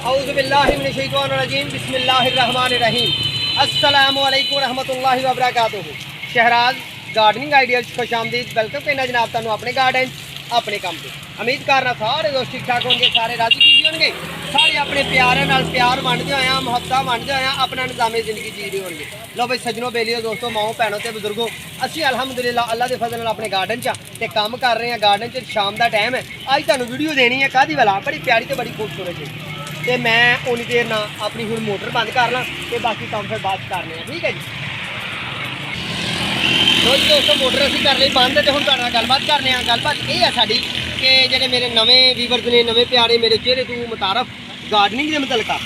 औज़ुबिल्लाहिमिनश्शैतानिर्रजीम बिस्मिल्लाहिर्रहमानिर्रहीम अस्सलामु अलैकुम रहमतुल्लाहि व बरकातुहू। शहराज गार्डनिंग आइडियाज़ खुशामदीद। वेलकम करना जनाब तुहानू अपने गार्डन अपने काम से। उम्मीद करना सारे दोस्त ठीक ठाक होंगे, सारे राजी खुशी होंगे, सारे अपने प्यारे नाल प्यार वंडदे होया मुहब्बत वंडदे होया अपना निज़ामे ज़िंदगी जी रहे होंगे। लो भाई सज्जनों बेलियो दोस्तों माओ भैनों ते बुजुर्गों, असी अलहमदुलिल्लाह अल्लाह के फजल नाल अपने गार्डन च काम कर रहे हैं। गार्डन च शाम का टाइम है। अज तुहानू वीडियो देनी है काहदी वाला बड़ी प्यारी तो बड़ी खूबसूरत है। तो मैं उन्नी देर ना अपनी हुण मोटर बंद कर ला तो बाकी काम फिर बात करने हैं, ठीक है जी। दोस्तों मोटर असीं कर ली बंद तो हुण तुहाडे नाल गलबात करने हैं। गलबात ये है साडी कि जिहड़े मेरे नवें व्यूअर्स ने नवे प्यारे मेरे चेहरे तो मुतारफ गार्डनिंग के मुतलका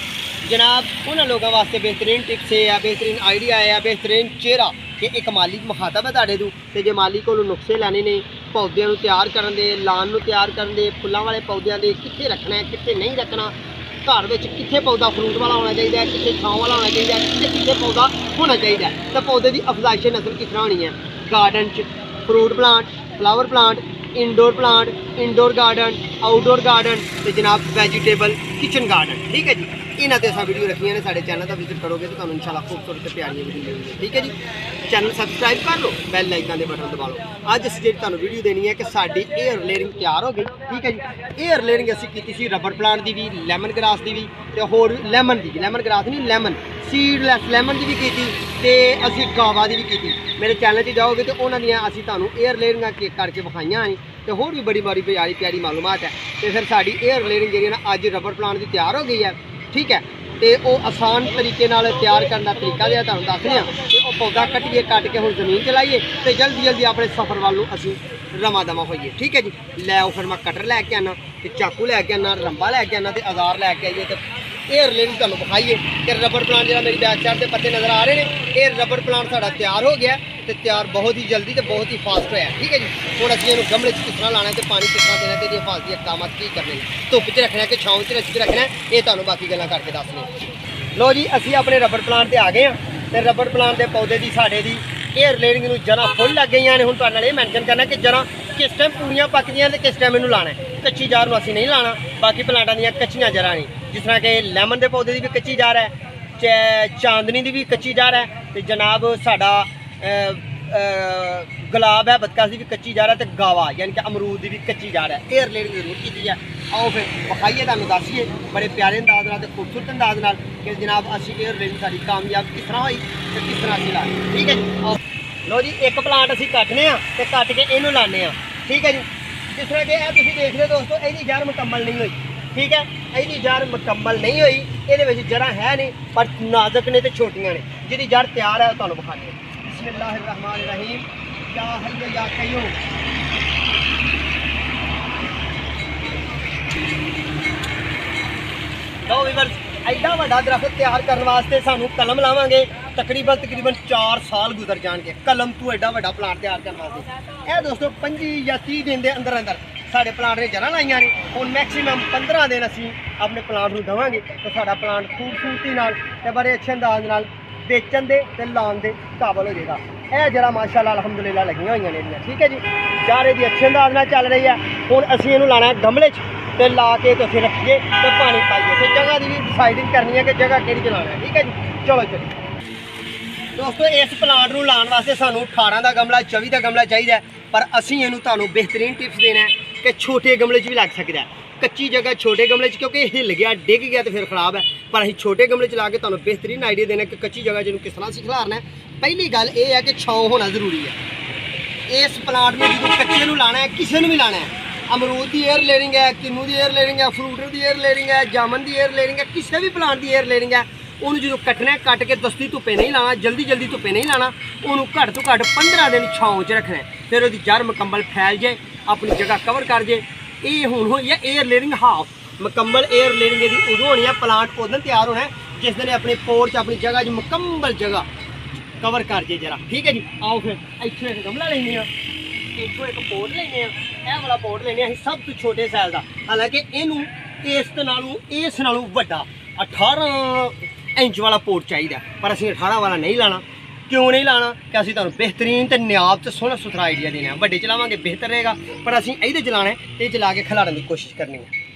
जनाब उन्होंने लोगों वास्ते बेहतरीन टिप्स है, बेहतरीन आइडिया है, बेहतरीन चेहरा कि एक माली मुखातब है तुहाडे तो जे माली को नुस्खे लैने ने पौधों तैयार करन दे, लान नूं तैयार करन दे, फुल्लां वाले पौधों के कित्थे रखना है कित्थे नहीं रखना, घर में कितने पौधा फ्रूट वाला होना चाहिए, कितने छाँव वाला होना चाहिए, कितने पौधा होना चाहिए, तो पौधे की अफजाइश नस्ल किस तरह होनी है। Garden fruit plant, flower plant, indoor garden, outdoor garden तो जनाब वेजिटेबल किचन गार्डन, ठीक है जी। इन्होंने असा वीडियो रखिया ने साढ़े चैनल का विजिट करोगे तो तुहानू इंशाल्लाह खूबसूरत प्यारियां वीडियो मिलेंगी, ठीक है जी। चैनल सबसक्राइब कर लो, बैल लाइकान के बटन दबा लो। अज असीं जी तुहानू वीडियो देनी है कि साडी एयर लेयरिंग तैयार हो गई, ठीक है जी। एयर लेयरिंग असीं कीती सी रबर प्लांट की भी, लैमन ग्रास की भी ते होर लैमन की, लैमन ग्रास नहीं लैमन सीडलैस लैमन की भी कीती ते असीं गावा की भी कीती। मेरे चैनल से जाओगे तो उन्होंने दियां असीं तुहानू एयर लेयरिंगां करके विखाइयां हैं तो होर भी बड़ी बड़ी प्यारी प्यारी मालूमात है। तो फिर साडी एयर लेयरिंग जी ना अज रबर प्लांट की तैयार हो गई है, ठीक है। तो वह आसान तरीके तैयार करने का तरीका जो तुहानू दस रहे हैं तो वह पौधा कट्टिए कट के हम जमीन च लाइए तो जल्दी जल्दी अपने सफ़र वालों असीं रवा दवा होइए, ठीक है जी। लै फिर मैं कटर लैके आना तो चाकू लैके आना, रंबा लैके आना तो औजार लैके आइए तो एयर लेयरिंग तुहानू विखाइए कि रबर प्लांट जो मेरी बैक साइड के पत्ते नज़र आ रहे हैं ये रबर प्लांट साडा तैयार हो गया तो तैयार बहुत ही जल्दी तो बहुत ही फास्ट होया, ठीक है जी। हुण असीं इहनूं गमले किस तरह लाना है तो पानी किस तरह देना तो ये हिफाजती इकदाम की करने, धुप्प च रखना है कि छाँव च रखना है, ये तुहानू बाकी गल्लां करके दसने। लो जी असीं अपने रबर प्लांट आ गए हैं तो रबर प्लांट के पौधे की साढ़े की एयर लेयरिंग नूं जरा फुल लग गई ने। हुण तुहाडे नाल ये मैंशन करना कि जरा किस टाइम पूरियां पकदियां तो किस टाइम इनूं लाना है। कच्ची जार नूं असीं नहीं लाना, बाकी प्लांटां दीयां कच्चियां जरां ने जिस तरह कि लैमन के पौधे की भी कच्ची जार है, चांदनी की भी कच्ची जार है तो जनाब साडा गुलाब है बदकास की भी कच्ची जार है तो गावा यानी कि अमरूद की भी कच्ची जार है। एयर लेयरिंग जरूर की है। आओ फिर विखाइए तुहानू दसिए बड़े प्यारे अंदाज नाल ते खूबसूरत अंदाज नाल कि जनाब असीं एयर लेयरिंग साडी कामयाब किस तरह हुई तो किस तरह असीं लाई, ठीक है जी। आओ लो जी एक प्लांट असीं कट्टने ते कट के इनू लाने, ठीक है जी। जिस तरह कि तुसीं देख रहे दोस्तों इसकी जड़ मुकम्मल नहीं हुई, ठीक है। इसकी जड़ मुकम्मल नहीं हुई, ये जड़ा है नहीं पर नाजुक ने तो छोटियां ने, जिहदी जड़ तैयार है तुहानू विखाने। बिस्मिल्लाहिर्रहमानिर्रहीम या हय्य या कय्यूम। लो व्यूअर्स एडा वड्डा दरख्त तैयार करने वास्ते सानू कलम लावांगे तकरीबन 4 साल गुजर जाएंगे कलम तो एडा वड्डा प्लांट तैयार करने वास्ते। यह दोस्तों 25 या 30 दिन के अंदर अंदर साढ़े प्लांट ने जड़ा लाइया ने। हुण मैक्सीमम 15 दिन असीं अपने प्लांट नूं देवांगे तो साडा प्लांट खूबसूरती नाल ते बड़े अच्छे अंदाज नाल बेचण दे ते लाण दे काबल हो जाएगा। यह जरा माशाअल्लाह अलहमदुलिल्लाह लगियां होईयां ने, ठीक है जी। जारे दी अच्छे अंदाज नाल चल रही है। हुण असीं इहनूं लाना है गमले तो ला के तो फिर रखिए तो पानी पाइए तो जगह की भी डिसाइडिंग करनी है कि जगह कि चलाना है, ठीक है जी। चलो चलिए दोस्तों इस प्लांट नूं लाने वास्ते सानू 18 का गमला 24 का गमला चाहिए पर असीं इहनूं तुहानू बेहतरीन टिप्स देना है कि छोटे गमले भी लग सकता है। कच्ची जगह छोटे गमले क्योंकि हिल गया डिग गया तो फिर खराब है पर असीं छोटे गमले ला के तुहानू बेहतरीन आइडिया देना कि कच्ची जगह जिन्होंने किस तरह खिलारना है। पहली गल ये है कि छाँव होना जरूरी है। इस प्लांट में जो कच्चे नूं लाना है किसी भी लाना है, अमरूद की एयर लेयरिंग है, किन्नू की एयर लेयरिंग है, फ्रूट की एयर लेयरिंग है, जामन की एयर लेयरिंग है, किसी भी प्लांट की एयर लेयरिंग है उन्होंने जो कट्टना है कट के दस्ती धुप्पे नहीं लाना, जल्दी जल्दी धुप्पे नहीं लाना, उन्होंने घट तो घट 15 दिन छाँव च रखना है। फिर वो जड़ मुकम्मल फैल जाए अपनी जगह कवर कर जाए। ये हुण होई है एयर लेयरिंग हाफ, मुकम्मल एयर लेयरिंग की उदों होनी है। प्लांट उदों तैयार होना है जिस दिन अपने पोर्च अपनी जगह जो मुकम्मल जगह कवर कर जाए जरा, ठीक है जी। आओ फिर इत्थों एक गमला लेने, इत्थों एक पोट लेने, यह वाला पोट लेने सब तो छोटे साइज का। हालांकि इनू इस नालों वड्डा 18 इंच वाला पोट चाहिए पर असीं 18 वाला नहीं लाना। क्यों नहीं लाना कि असीं तुहानूं बेहतरीन तो नायाब तो सोहना सुथरा आइडिया देना है। वड्डे चलावांगे बेहतर रहेगा पर असीं इहदे चलाना है, ये चला के खिलाड़न की कोशिश करनी है।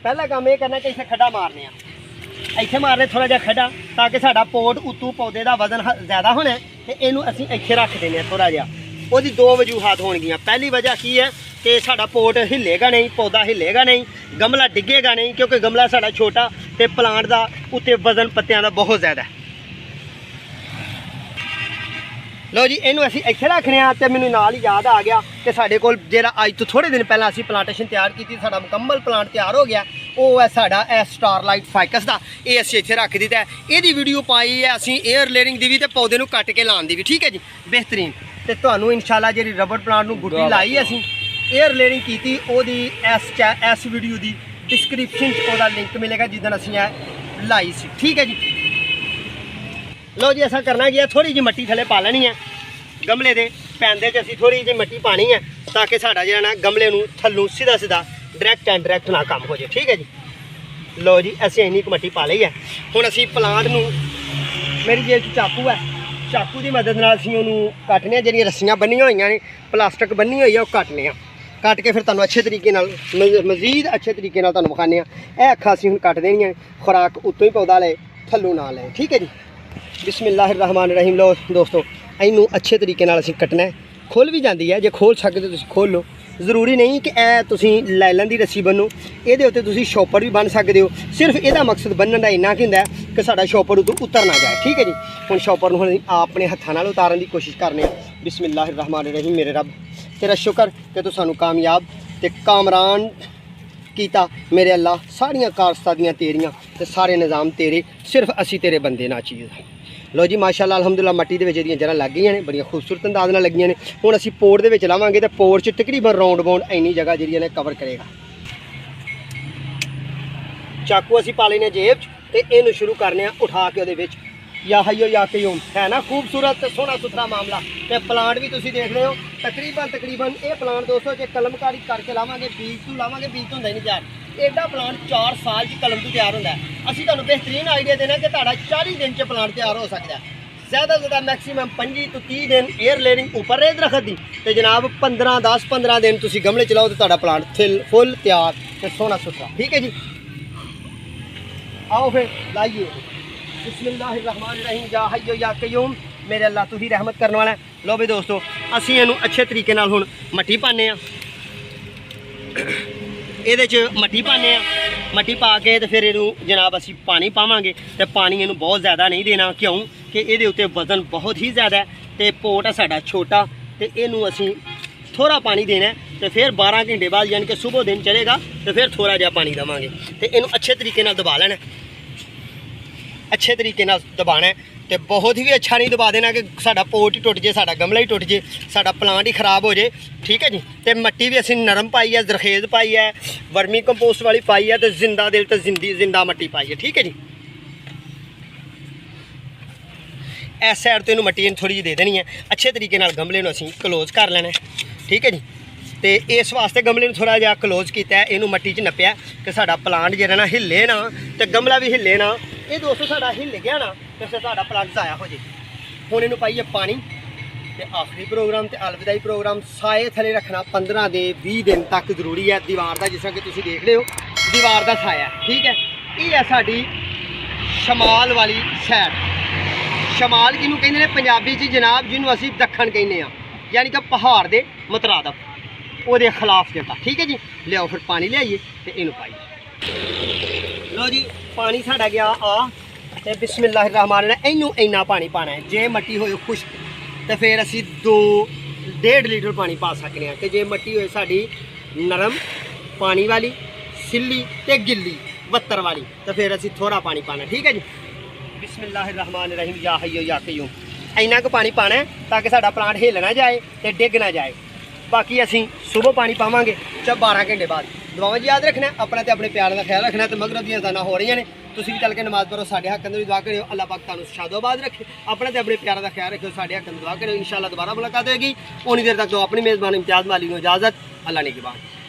ਪਹਿਲਾ ਕੰਮ ਇਹ ਕਰਨਾ ਕਿ ਇੱਥੇ ਖੱਡਾ ਮਾਰਨੇ ਆ ਇੱਥੇ ਮਾਰਨੇ ਥੋੜਾ ਜਿਹਾ ਖੱਡਾ ਤਾਂ ਕਿ ਸਾਡਾ ਪੋਟ ਉੱਤੋਂ ਪੌਦੇ ਦਾ ਵਜ਼ਨ ਜ਼ਿਆਦਾ ਹੋਣਾ ਤੇ ਇਹਨੂੰ ਅਸੀਂ ਇੱਥੇ ਰੱਖ ਦਿੰਦੇ ਆ ਥੋੜਾ ਜਿਹਾ ਉਹਦੀ ਦੋ ਵਜੂਹਾਤ ਹੋਣਗੀਆਂ ਪਹਿਲੀ ਵਜ੍ਹਾ ਕੀ ਹੈ ਕਿ ਸਾਡਾ ਪੋਟ ਹਿੱਲੇਗਾ ਨਹੀਂ ਪੌਦਾ ਹਿੱਲੇਗਾ ਨਹੀਂ ਗਮਲਾ ਡਿੱਗੇਗਾ ਨਹੀਂ ਕਿਉਂਕਿ ਗਮਲਾ ਸਾਡਾ ਛੋਟਾ ਤੇ ਪਲਾਂਟ ਦਾ ਉੱਤੇ ਵਜ਼ਨ ਪੱਤਿਆਂ ਦਾ ਬਹੁਤ ਜ਼ਿਆਦਾ ਲਓ ਜੀ ਇਹਨੂੰ ਅਸੀਂ ਇੱਥੇ ਰੱਖਣੇ ਆ ਤੇ ਮੈਨੂੰ ਨਾਲ ਹੀ ਯਾਦ ਆ ਗਿਆ ਕਿ ਸਾਡੇ ਕੋਲ ਜਿਹੜਾ ਅੱਜ ਤੋਂ ਥੋੜੇ ਦਿਨ ਪਹਿਲਾਂ ਅਸੀਂ ਪਲਾਂਟੇਸ਼ਨ ਤਿਆਰ ਕੀਤੀ ਸਾਡਾ ਮੁਕੰਮਲ ਪਲਾਂਟ ਤਿਆਰ ਹੋ ਗਿਆ ਉਹ ਹੈ ਸਾਡਾ ਇਹ ਸਟਾਰਲਾਈਟ ਫਾਈਕਸ ਦਾ ਇਹ ਅਸੀਂ ਇੱਥੇ ਰੱਖ ਦਿੱਤਾ ਹੈ ਇਹਦੀ ਵੀਡੀਓ ਪਾਈ ਹੈ ਅਸੀਂ 에ਅਰ ਲੇਅਰਿੰਗ ਦੀ ਵੀ ਤੇ ਪੌਦੇ ਨੂੰ ਕੱਟ ਕੇ ਲਾਉਣ ਦੀ ਵੀ ਠੀਕ ਹੈ ਜੀ ਬਿਹਤਰੀਨ ਤੇ ਤੁਹਾਨੂੰ ਇਨਸ਼ਾਅੱਲਾ ਜਿਹੜੀ ਰਬੜ ਪਲਾਂਟ ਨੂੰ ਗੁੱਡੀ ਲਾਈ ਅਸੀਂ 에ਅਰ ਲੇਅਰਿੰਗ ਕੀਤੀ ਉਹਦੀ ਇਸ ਵੀਡੀਓ ਦੀ ਡਿਸਕ੍ਰਿਪਸ਼ਨ 'ਚ ਉਹਦਾ ਲਿੰਕ ਮਿਲੇਗਾ ਜਿੱਦਣ ਅਸੀਂ ਇਹ ਲਾਈ ਸੀ ਠੀਕ ਹੈ ਜੀ ਲਓ ਜੀ ਅਸਾਂ ਕਰਨਾ ਕੀ ਹੈ ਥੋੜੀ ਜਿਹੀ ਮਿੱਟੀ ਥੱਲੇ ਪਾ ਲੈਣੀ ਹੈ ਗਮਲੇ ਦੇ ਪੈਂਦੇ 'ਚ ਅਸੀਂ ਥੋੜੀ ਜਿਹੀ ਮਿੱਟੀ ਪਾਣੀ ਹੈ ਤਾਂ ਕਿ ਸਾਡਾ ਜਿਹੜਾ ਨਾ ਗਮਲੇ ਨੂੰ ਥੱਲੋਂ ਸਿੱਧਾ ਡਾਇਰੈਕਟ ਨਾ ਕੰਮ ਹੋ ਜਾਏ ਠੀਕ ਹੈ ਜੀ ਲਓ ਜੀ ਅਸੀਂ ਇੰਨੀ ਕੁ ਮਿੱਟੀ ਪਾ ਲਈ ਹੈ ਹੁਣ ਅਸੀਂ ਪਲਾਂਟ ਨੂੰ ਮੇਰੀ ਜੇਬ 'ਚ ਚਾਕੂ ਹੈ ਚਾਕੂ ਦੀ ਮਦਦ ਨਾਲ ਅਸੀਂ ਉਹਨੂੰ ਕੱਟਨੇ ਆ ਜਿਹੜੀਆਂ ਰੱਸੀਆਂ ਬੰਨੀਆਂ ਹੋਈਆਂ ਨੇ ਪਲਾਸਟਿਕ ਬੰਨੀ ਹੋਈ ਆ ਉਹ ਕੱਟਨੇ ਆ ਕੱਟ ਕੇ ਫਿਰ ਤੁਹਾਨੂੰ ਅੱਛੇ ਤਰੀਕੇ ਨਾਲ ਮਜ਼ੀਦ ਅੱਛੇ ਤਰੀਕੇ ਨਾਲ ਤੁਹਾਨੂੰ ਵਿਖਾਉਂਦੇ ਆ ਇਹ ਅੱਖਾਂ ਅਸੀਂ ਹੁਣ ਕੱਟ ਦੇਣੀਆਂ ਖੁਰਾਕ ਉੱਤੋਂ ਹੀ ਪੌਦਾ ਲਏ ਥੱਲੋਂ ਨਾ ਲਏ ਠੀਕ ਹੈ ਜੀ ਬਿਸਮਿਲ੍ਲਾਹਿਰਰਹਿਮਾਨਿਰਰਹੀਮ ਲਓ ਦੋਸਤੋ ਇਹਨੂੰ ਅੱਛੇ ਤਰੀਕੇ ਨਾਲ ਅਸੀਂ ਕੱਟਣਾ ਖੁੱਲ ਵੀ ਜਾਂਦੀ ਹੈ ਜੇ ਖੋਲ ਸਕਦੇ ਤੁਸੀਂ ਖੋਲ ਲਓ ਜ਼ਰੂਰੀ ਨਹੀਂ ਕਿ ਇਹ ਤੁਸੀਂ ਲਾਈਲਨ ਦੀ ਰੱਸੀ ਬੰਨੋ ਇਹਦੇ ਉੱਤੇ ਤੁਸੀਂ ਸ਼ੋਪਰ ਵੀ ਬੰਨ ਸਕਦੇ ਹੋ ਸਿਰਫ ਇਹਦਾ ਮਕਸਦ ਬੰਨਣ ਦਾ ਇੰਨਾ ਕਿ ਹੁੰਦਾ ਕਿ ਸਾਡਾ ਸ਼ੋਪਰ ਉੱਤੋਂ ਉਤਰ ਨਾ ਜਾਏ ਠੀਕ ਹੈ ਜੀ ਹੁਣ ਸ਼ੋਪਰ ਨੂੰ ਹੁਣ ਆਪਣੇ ਹੱਥਾਂ ਨਾਲ ਉਤਾਰਨ ਦੀ ਕੋਸ਼ਿਸ਼ ਕਰਨੇ ਆ ਬਿਸਮਿਲ੍ਲਾਹਿਰਰਹਿਮਾਨਿਰਰਹੀਮ ਮੇਰੇ ਰੱਬ ਤੇਰਾ ਸ਼ੁਕਰ ਕਿ ਤੂੰ ਸਾਨੂੰ ਕਾਮਯਾਬ ਤੇ ਕਾਮਰਾਨ ਕੀਤਾ ਮੇਰੇ ਅੱਲਾ ਸਾਰੀਆਂ ਕਾਰਸਤਾਦੀਆਂ ਤੇਰੀਆਂ ਤੇ ਸਾਰੇ ਨਿਜ਼ਾਮ ਤੇਰੇ ਸਿਰਫ ਅਸੀਂ ਤੇਰੇ ਬੰਦੇ ਨਾ ਚੀਜ਼ ਲਓ ਜੀ ਮਾਸ਼ਾਅੱਲਾ ਅਲਹਮਦੁਲਿਲਾ ਮੱਟੀ ਦੇ ਵਿੱਚ ਇਹਦੀਆਂ ਜੜ੍ਹਾਂ ਲੱਗ ਗਈਆਂ ਨੇ ਬੜੀਆਂ ਖੂਬਸੂਰਤ ਅੰਦਾਜ਼ ਨਾਲ ਲੱਗੀਆਂ ਨੇ ਹੁਣ ਅਸੀਂ ਪੋਟ ਦੇ ਵਿੱਚ ਲਾਵਾਂਗੇ ਤੇ ਪੋਟ 'ਚ ਤਕਰੀਬਨ ਰਾਉਂਡ ਬਾਉਂਡ ਇੰਨੀ ਜਗ੍ਹਾ ਜਿਹੜੀ ਨੇ ਕਵਰ ਕਰੇਗਾ ਚਾਕੂ ਅਸੀਂ ਪਾ ਲੈਣੇ ਜੇਬ 'ਚ ਤੇ ਇਹਨੂੰ ਸ਼ੁਰੂ ਕਰਨੇ ਆ ਉਠਾ ਕੇ ਉਹਦੇ ਵਿੱਚ ਯਾ ਹਯੋ ਯਾ ਕਯੂਮ ਹੈ ਨਾ ਖੂਬਸੂਰਤ ਤੇ ਸੋਹਣਾ ਸੁਥਰਾ ਮਾਮਲਾ ਤੇ ਪਲਾਂਟ ਵੀ ਤੁਸੀਂ ਦੇਖ ਰਹੇ ਹੋ ਤਕਰੀਬਨ ਇਹ ਪਲਾਂਟ ਦੋਸਤੋ ਜੇ ਕਲਮਕਾਰੀ ਕਰਕੇ ਲਾਵਾਂਗੇ ਬੀਜ ਤੋਂ ਲਾਵਾਂਗੇ ਬੀਜ ਤੋਂ ਹੁੰਦਾ ਹੀ ਨਹੀਂ ਤਿਆਰ ਐਡਾ ਪਲਾਂਟ 4 ਸਾਲ 'ਚ ਕਲਮ ਤੋਂ ਤਿਆਰ ਹੁੰਦਾ ਅਸੀਂ ਤੁਹਾਨੂੰ ਬਿਹਤਰੀਨ ਆਈਡੀਆ ਦੇਣਾ ਕਿ ਤੁਹਾਡਾ 40 ਦਿਨ 'ਚ ਪਲਾਂਟ ਤਿਆਰ ਹੋ ਸਕਦਾ ज़्यादा से ज़्यादा मैक्सीमम 25 ਤੋਂ 30 दिन एयर लेयरिंग उपर रहे दरख्त की तो जनाब 10-15 दिन तुम गमले चलाओ तो तुहाडा प्लांट फुल तैयार तो सोहना सुथरा ठीक है जी आओ फिर लाइए बिस्मिल्लाहिर्रहमानिर्रहीम या हय्यो या कय्यूम मेरे अल्लाह तू ही रहमत करने वाला है लो भी दोस्तों असीं इहनूं अच्छे तरीके नाल हुण मट्टी पाने आ ਇਹਦੇ 'ਚ ਮੱਟੀ ਪਾਉਂਦੇ ਆ ਮੱਟੀ ਪਾ ਕੇ ਤੇ ਫਿਰ ਇਹਨੂੰ ਜਨਾਬ ਅਸੀਂ ਪਾਣੀ ਪਾਵਾਂਗੇ ਤੇ ਪਾਣੀ ਇਹਨੂੰ ਬਹੁਤ ਜ਼ਿਆਦਾ ਨਹੀਂ ਦੇਣਾ ਕਿਉਂ ਕਿ ਇਹਦੇ ਉੱਤੇ ਵਜ਼ਨ ਬਹੁਤ ਹੀ ਜ਼ਿਆਦਾ ਹੈ ਤੇ ਪੋਟ ਹੈ ਸਾਡਾ ਛੋਟਾ ਤੇ ਇਹਨੂੰ ਅਸੀਂ ਥੋੜਾ ਪਾਣੀ ਦੇਣਾ ਤੇ ਫਿਰ 12 ਘੰਟੇ ਬਾਅਦ ਯਾਨੀ ਕਿ ਸਵੇਰ ਦਿਨ ਚੜੇਗਾ ਤੇ ਫਿਰ ਥੋੜਾ ਜਿਹਾ ਪਾਣੀ ਦੇਵਾਂਗੇ ਤੇ ਇਹਨੂੰ ਅੱਛੇ ਤਰੀਕੇ ਨਾਲ ਦਬਾ ਲੈਣਾ ਅੱਛੇ ਤਰੀਕੇ ਨਾਲ ਦਬਾਣਾ ਤੇ ਬਹੁਤ ਹੀ ਅੱਛਾ ਨਹੀਂ ਦਬਾ ਦੇਣਾ ਕਿ ਸਾਡਾ ਪੋਟ ਹੀ ਟੁੱਟ ਜੇ ਸਾਡਾ ਗਮਲਾ ਹੀ ਟੁੱਟ ਜੇ ਸਾਡਾ ਪਲਾਂਟ ਹੀ ਖਰਾਬ ਹੋ ਜੇ ਠੀਕ ਹੈ ਜੀ ਤੇ ਮਿੱਟੀ ਵੀ ਅਸੀਂ ਨਰਮ ਪਾਈ ਹੈ ਜ਼ਰਖੇਜ਼ ਪਾਈ ਹੈ ਵਰਮੀ ਕੰਪੋਸਟ ਵਾਲੀ ਪਾਈ ਹੈ ਤੇ ਜ਼ਿੰਦਾ ਦਿਲ ਤੇ ਜ਼ਿੰਦਾ ਮਿੱਟੀ ਪਾਈ ਹੈ ਠੀਕ ਹੈ ਜੀ ਇਸ ਸਾਈਡ ਤੋਂ ਇਹਨੂੰ ਮਿੱਟੀ ਥੋੜੀ ਜਿਹੀ ਦੇ ਦੇਣੀ ਹੈ ਅੱਛੇ ਤਰੀਕੇ ਨਾਲ ਗਮਲੇ ਨੂੰ ਅਸੀਂ ਕਲੋਜ਼ ਕਰ ਲੈਣਾ ਠੀਕ ਹੈ ਜੀ ਤੇ ਇਸ ਵਾਸਤੇ ਗਮਲੇ ਨੂੰ ਥੋੜਾ ਜਿਹਾ ਕਲੋਜ਼ ਕੀਤਾ ਹੈ ਇਹਨੂੰ ਮਿੱਟੀ 'ਚ ਨੱਪਿਆ ਕਿ ਸਾਡਾ ਪਲਾਂਟ ਜਿਹੜਾ ਨਾ ਹਿੱਲੇ ਨਾ ਤੇ ਗਮਲਾ ਵੀ ਹਿੱਲੇ ਨਾ ਇਹ ਦੋਸਤੋ ਸਾਡਾ ਹਿੱਲ ਗਿਆ ਨਾ ਤੇ ਫਿਰ ਸਾਡਾ ਪਲਾਂਟ ਜ਼ਾਇਆ ਹੋ ਜੇ ਹੁਣ ਇਹਨੂੰ ਪਾਈਏ ਪਾਣੀ ਤੇ ਆਖਰੀ ਪ੍ਰੋਗਰਾਮ ਤੇ ਅਲਵਿਦਾਈ ਪ੍ਰੋਗਰਾਮ ਸਾਏ ਥੱਲੇ ਰੱਖਣਾ 15 ਦੇ 20 ਦਿਨ ਤੱਕ ਜ਼ਰੂਰੀ ਹੈ ਦੀਵਾਰ ਦਾ ਜਿਸ ਤਰ੍ਹਾਂ ਕਿ ਤੁਸੀਂ ਦੇਖ ਰਹੇ ਹੋ ਦੀਵਾਰ ਦਾ ਸਾਇਆ ਠੀਕ ਹੈ ਇਹ ਹੈ ਸਾਡੀ ਸ਼ਮਾਲ ਵਾਲੀ ਸਾਈਡ ਸ਼ਮਾਲ ਕਿਹਨੂੰ ਕਹਿੰਦੇ ਨੇ ਪੰਜਾਬੀ 'ਚ ਜਨਾਬ ਜਿਹਨੂੰ ਅਸੀਂ ਦੱਖਣ ਕਹਿੰਦੇ ਆ ਯਾਨੀ ਕਿ ਪਹਾੜ ਦੇ ਮੁਤਰਾਦਫ ਉਹਦੇ ਖਿਲਾਫ ਦਿੱਤਾ ਠੀਕ ਹੈ ਜੀ ਲਿਆਓ ਫਿਰ ਪਾਣੀ ਲਿਆਈਏ ਤੇ ਇਹਨੂੰ ਪਾਈਏ ਲਓ ਜੀ ਪਾਣੀ ਸਾਡਾ ਗਿਆ ਆ ਤੇ ਬਿਸਮਿਲ੍ਲਾਹਿਰਰਹਿਮਾਨਿਰਰਹੀਮ ਇਹਨੂੰ ਇੰਨਾ ਪਾਣੀ ਪਾਣਾ ਹੈ ਜੇ ਮਿੱਟੀ ਹੋਏ ਖੁਸ਼ਕ ਤੇ ਫਿਰ ਅਸੀਂ 2.5 ਲੀਟਰ ਪਾਣੀ ਪਾ ਸਕਦੇ ਹਾਂ ਤੇ ਜੇ ਮਿੱਟੀ ਹੋਏ ਸਾਡੀ ਨਰਮ ਪਾਣੀ ਵਾਲੀ ਸਿੱਲੀ ਤੇ ਗਿੱਲੀ ਵੱਤਰ ਵਾਲੀ ਤਾਂ ਫਿਰ ਅਸੀਂ ਥੋੜਾ ਪਾਣੀ ਪਾਣਾ ਠੀਕ ਹੈ ਜੀ ਬਿਸਮਿਲ੍ਲਾਹਿਰਰਹਿਮਾਨਿਰਰਹੀਮ ਯਾ ਹਯ्यो या कय्यूम ਇੰਨਾ ਕੁ ਪਾਣੀ ਪਾਣਾ ਤਾਂ ਕਿ ਸਾਡਾ ਪਲਾਂਟ ਹਿੱਲ ਨਾ ਜਾਏ ਤੇ ਡਿੱਗ ਨਾ ਜਾਏ ਬਾਕੀ ਅਸੀਂ ਸਵੇਰ ਪਾਣੀ ਪਾਵਾਂਗੇ 12 ਘੰਟੇ ਬਾਅਦ ਦੁਆਵਾਂ ਜੀ ਯਾਦ ਰੱਖਣਾ ਆਪਣਾ ਤੇ ਆਪਣੇ ਪਿਆਰ ਦਾ ਖਿਆਲ ਰੱਖਣਾ ਤੇ ਮਗਰਬ ਦੀਆਂ ਅਜ਼ਾਨਾਂ ਹੋ ਰਹੀਆਂ ਨੇ ਤੁਸੀਂ ਵੀ ਚੱਲ ਕੇ ਨਮਾਜ਼ ਪੜ੍ਹੋ ਸਾਡੇ ਹੱਕ ਅੰਦਰ ਵੀ ਦੁਆ ਕਰਿਓ ਅੱਲਾਹ ਪਾਕ ਤੁਹਾਨੂੰ ਸ਼ਾਦੋਬਾਦ ਰੱਖੇ ਆਪਣਾ ਤੇ ਆਪਣੇ ਪਿਆਰ ਦਾ ਖਿਆਲ ਰੱਖਿਓ ਸਾਡੇ ਹੱਕ ਅੰਦਰ ਦੁਆ ਕਰਿਓ ਇਨਸ਼ਾਅੱਲਾ ਦੁਬਾਰਾ ਮੁਲਾਕਾਤ ਹੋਏਗੀ ਉਨੀ ਦੇਰ ਤੱਕ ਦੋ ਆਪਣੀ ਮੇਜ਼ਬਾਨ ਇਮਤਿਆਜ਼ ਮਾਲੀ ਨੂੰ ਇਜਾਜ਼ਤ ਅੱਲਾਹ ਨੇ ਕੀ ਬਾਤ